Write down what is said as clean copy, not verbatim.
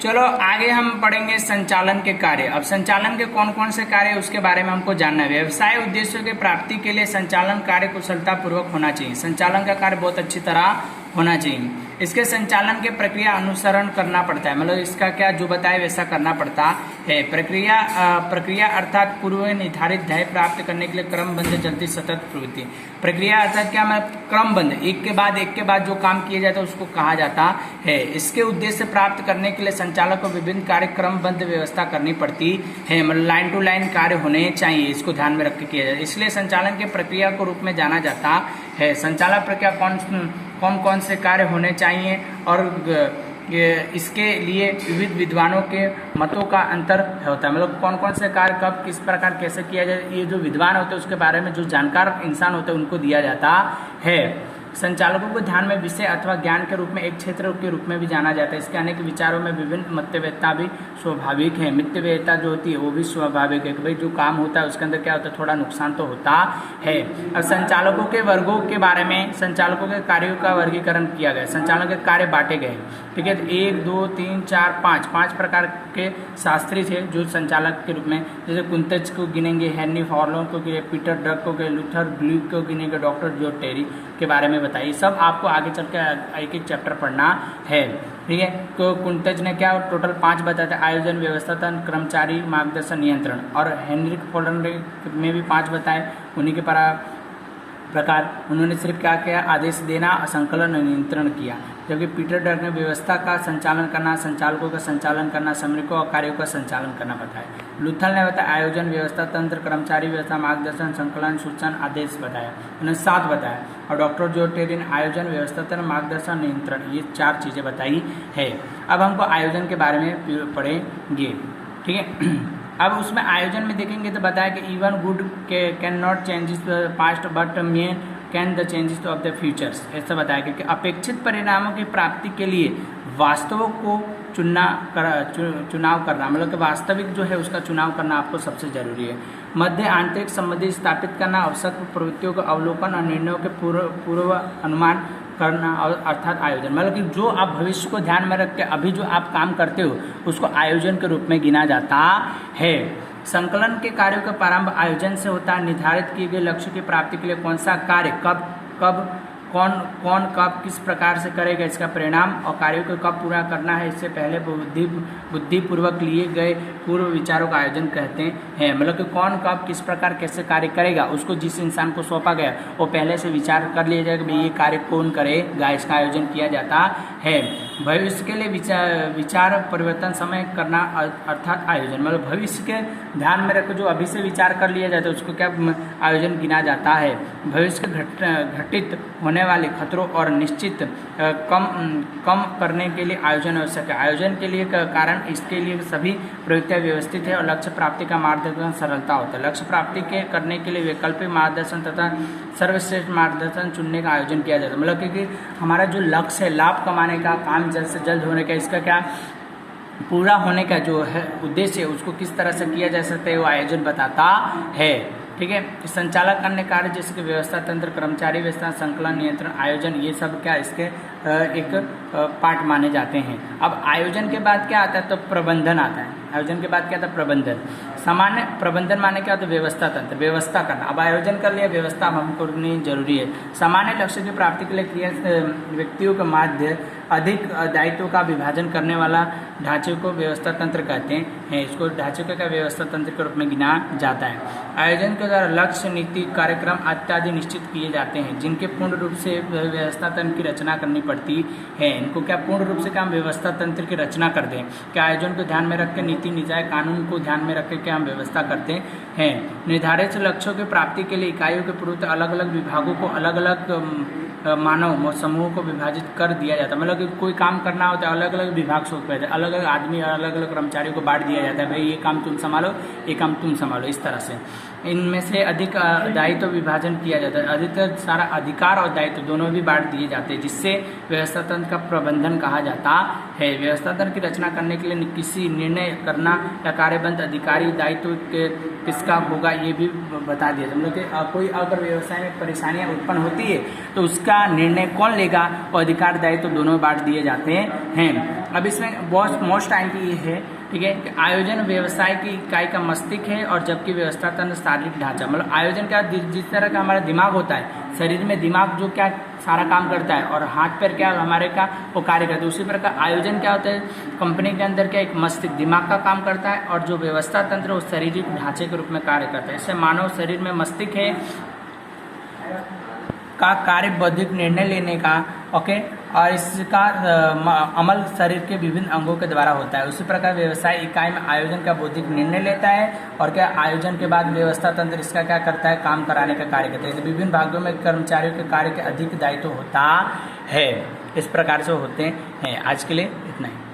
चलो आगे हम पढ़ेंगे संचालन के कार्य। अब संचालन के कौन कौन से कार्य उसके बारे में हमको जानना है। व्यवसाय उद्देश्यों के प्राप्ति के लिए संचालन कार्य कुशलता पूर्वक होना चाहिए। संचालन का कार्य बहुत अच्छी तरह होना चाहिए। इसके संचालन के प्रक्रिया अनुसरण करना पड़ता है, मतलब इसका क्या जो बताए वैसा करना पड़ता है। प्रक्रिया अर्थात पूर्व निर्धारित ध्येय प्राप्त करने के लिए क्रमबद्ध चलती सतत प्रवृत्ति। प्रक्रिया अर्थात क्या, मतलब क्रमबद्ध एक के बाद जो काम किया जाता है उसको कहा जाता है। इसके उद्देश्य प्राप्त करने के लिए संचालक को विभिन्न कार्य क्रमबद्ध व्यवस्था करनी पड़ती है, मतलब लाइन टू लाइन कार्य होने चाहिए, इसको ध्यान में रख के किया जाए। इसलिए संचालन के प्रक्रिया को रूप में जाना जाता है। संचालक प्रक्रिया कौन कौन से कार्य होने चाहिए और इसके लिए विविध विद्वानों के मतों का अंतर होता है, मतलब कौन कौन से कार्य कब किस प्रकार कैसे किया जाए, ये जो विद्वान होते हैं उसके बारे में जो जानकार इंसान होते हैं उनको दिया जाता है। संचालकों को ध्यान में विषय अथवा ज्ञान के रूप में एक क्षेत्र के रूप में भी जाना जाता है। इसके अनेक विचारों में विभिन्न मतभेदता भी स्वाभाविक है। मतभेदता जो होती है वो भी स्वाभाविक है कि भाई जो काम होता है उसके अंदर क्या होता है, थोड़ा नुकसान तो होता है। अब संचालकों के वर्गों के बारे में, संचालकों के कार्यों का वर्गीकरण किया गया। संचालकों के कार्य बांटे गए, ठीक है। 1 2 3 4 5 प्रकार के शास्त्री थे जो संचालक के रूप में, जैसे कुंतज को गिनेंगे, हेनरी फॉर्लोन को गिने, पीटर ड्रग को गिने, लूथर ग्लूक को गिनेंगे, डॉक्टर जॉर्ज टेरी के बारे में बताइए। सब आपको आगे चल के एक एक चैप्टर पढ़ना है, ठीक है। तो कुंतज ने क्या टोटल 5 बताया था, आयोजन, व्यवस्थापन, कर्मचारी, मार्गदर्शन, नियंत्रण। और हेनरिक फॉर्लोन में भी 5 बताए, उन्हीं के प्रकार उन्होंने सिर्फ क्या किया, आदेश देना, संकलन और नियंत्रण किया। जबकि पीटर ड्रग ने व्यवस्था का संचालन करना, संचालकों का संचालन करना, श्रमिकों और कार्यों का संचालन करना बताया। लूथर ने बताया आयोजन, व्यवस्था तंत्र, कर्मचारी व्यवस्था, मार्गदर्शन, संकलन, सूचना, आदेश बताया, उन्होंने 7 बताया। और डॉक्टर जॉर्ज टेरी ने आयोजन, व्यवस्था तंत्र, मार्गदर्शन, नियंत्रण, ये 4 चीज़ें बताई है। अब हमको आयोजन के बारे में पढ़ेंगे, ठीक है। अब उसमें आयोजन में देखेंगे तो बताया कि even good can not changes past but main can the changes of the futures, ऐसा बताया कि अपेक्षित परिणामों की प्राप्ति के लिए वास्तवों को चुनाव करना, मतलब कि वास्तविक जो है उसका चुनाव करना आपको सबसे जरूरी है। मध्य आंतरिक संबंधी स्थापित करना, आवश्यक प्रवृत्तियों का अवलोकन और निर्णयों के पूर्व अनुमान करना, अर्थात आयोजन, मतलब कि जो आप भविष्य को ध्यान में रख के अभी जो आप काम करते हो उसको आयोजन के रूप में गिना जाता है। संकलन के कार्यों का प्रारंभ आयोजन से होता है। निर्धारित किए गए लक्ष्य की प्राप्ति के लिए कौन सा कार्य कौन कब किस प्रकार से करेगा, इसका परिणाम और कार्यों को कब पूरा करना है, इससे पहले बुद्धिपूर्वक लिए गए पूर्व विचारों का आयोजन कहते हैं। मतलब कि कौन कब किस प्रकार कैसे कार्य करेगा, उसको जिस इंसान को सौंपा गया वो पहले से विचार कर लिया जाएगा कि ये कार्य कौन करेगा, इसका आयोजन किया जाता है। भविष्य के लिए विचार परिवर्तन समय करना, अर्थात आयोजन, मतलब भविष्य के ध्यान में रखकर जो अभी से विचार कर लिया जाता है उसको क्या आयोजन गिना जाता है। भविष्य के घटित होने वाले खतरों और निश्चित कम करने के लिए आयोजन आवश्यक है। आयोजन के लिए कारण इसके लिए सभी प्रवृत्तियां व्यवस्थित है और लक्ष्य प्राप्ति का मार्गदर्शन सरलता होता है। लक्ष्य प्राप्ति के करने के लिए वैकल्पिक मार्गदर्शन तथा सर्वश्रेष्ठ मार्गदर्शन चुनने का आयोजन किया जाता है। मतलब कि हमारा जो लक्ष्य है लाभ कमाने का, काम जल्द से जल्द होने का, इसका क्या पूरा होने का जो है उद्देश्य है उसको किस तरह से किया जा सकता है वो आयोजन बताता है, ठीक है। संचालक अन्य कार्य जैसे कि व्यवस्था तंत्र, कर्मचारी व्यवस्था, संकलन, नियंत्रण, आयोजन, ये सब क्या इसके एक पार्ट माने जाते हैं। अब आयोजन के बाद क्या आता है, तो प्रबंधन आता है। आयोजन के बाद क्या था, प्रबंधन। सामान्य प्रबंधन माने क्या होता है, व्यवस्था तंत्र, व्यवस्था करना। अब आयोजन कर लिया, व्यवस्था हमको करनी जरूरी है। सामान्य लक्ष्य की प्राप्ति के लिए क्रिया व्यक्तियों के माध्य अधिक दायित्व का विभाजन करने वाला ढांचे को व्यवस्था तंत्र कहते हैं। इसको ढांचे का व्यवस्था तंत्र के रूप में गिना जाता है। आयोजन के द्वारा लक्ष्य, नीति, कार्यक्रम इत्यादि निश्चित किए जाते हैं जिनके पूर्ण रूप से व्यवस्था तंत्र की रचना करनी पड़ती है। इनको क्या पूर्ण रूप से हम व्यवस्था तंत्र की रचना करते हैं, क्या आयोजन को ध्यान में रख के नीति निकाय कानून को ध्यान में रख के हम व्यवस्था करते हैं। निर्धारित लक्ष्यों की प्राप्ति के लिए इकाइयों के पूर्व अलग अलग विभागों को अलग अलग मानव समूहों को विभाजित कर दिया जाता है। मतलब कि कोई काम करना होता है अलग अलग विभाग से होता है, अलग अलग आदमी और अलग अलग कर्मचारियों को बांट दिया जाता है, भाई ये काम तुम संभालो, ये काम तुम संभालो, इस तरह से इनमें से अधिक दायित्व विभाजन किया जाता है। अधिकतर सारा अधिकार और दायित्व दोनों भी बांट दिए जाते हैं, जिससे व्यवस्था तंत्र का प्रबंधन कहा जाता है। व्यवस्था तंत्र की रचना करने के लिए किसी निर्णय करना या कार्यबद्ध अधिकारी दायित्व किसका होगा ये भी बता दिया। मतलब कि कोई अगर व्यवसाय में परेशानियां उत्पन्न होती है तो उसका उसका निर्णय कौन लेगा और अधिकार दायित्व तो दोनों बांट दिए जाते हैं। अब इसमें बहुत मोस्ट टाइम की ये है, ठीक है, कि आयोजन व्यवसाय की इकाई का मस्तिष्क है और जबकि व्यवस्था तंत्र शारीरिक ढांचा। मतलब आयोजन का जिस तरह का हमारा दिमाग होता है, शरीर में दिमाग जो क्या सारा काम करता है और हाथ पैर क्या हमारे का वो कार्य करता है, उसी प्रकार आयोजन क्या होता है, कंपनी के अंदर क्या एक मस्तिष्क दिमाग का काम करता है और जो व्यवस्था तंत्र वो शारीरिक ढांचे के रूप में कार्य करता है। इससे मानव शरीर में मस्तिष्क है का कार्य बौद्धिक निर्णय लेने का, ओके, और इसका अमल शरीर के विभिन्न अंगों के द्वारा होता है। उसी प्रकार व्यवसाय इकाई में आयोजन का बौद्धिक निर्णय लेता है और क्या आयोजन के बाद व्यवस्था तंत्र इसका क्या करता है, काम कराने का कार्य करता है। विभिन्न भागों में कर्मचारियों के कार्य के अधिक दायित्व होता है। इस प्रकार से होते हैं। आज के लिए इतना ही।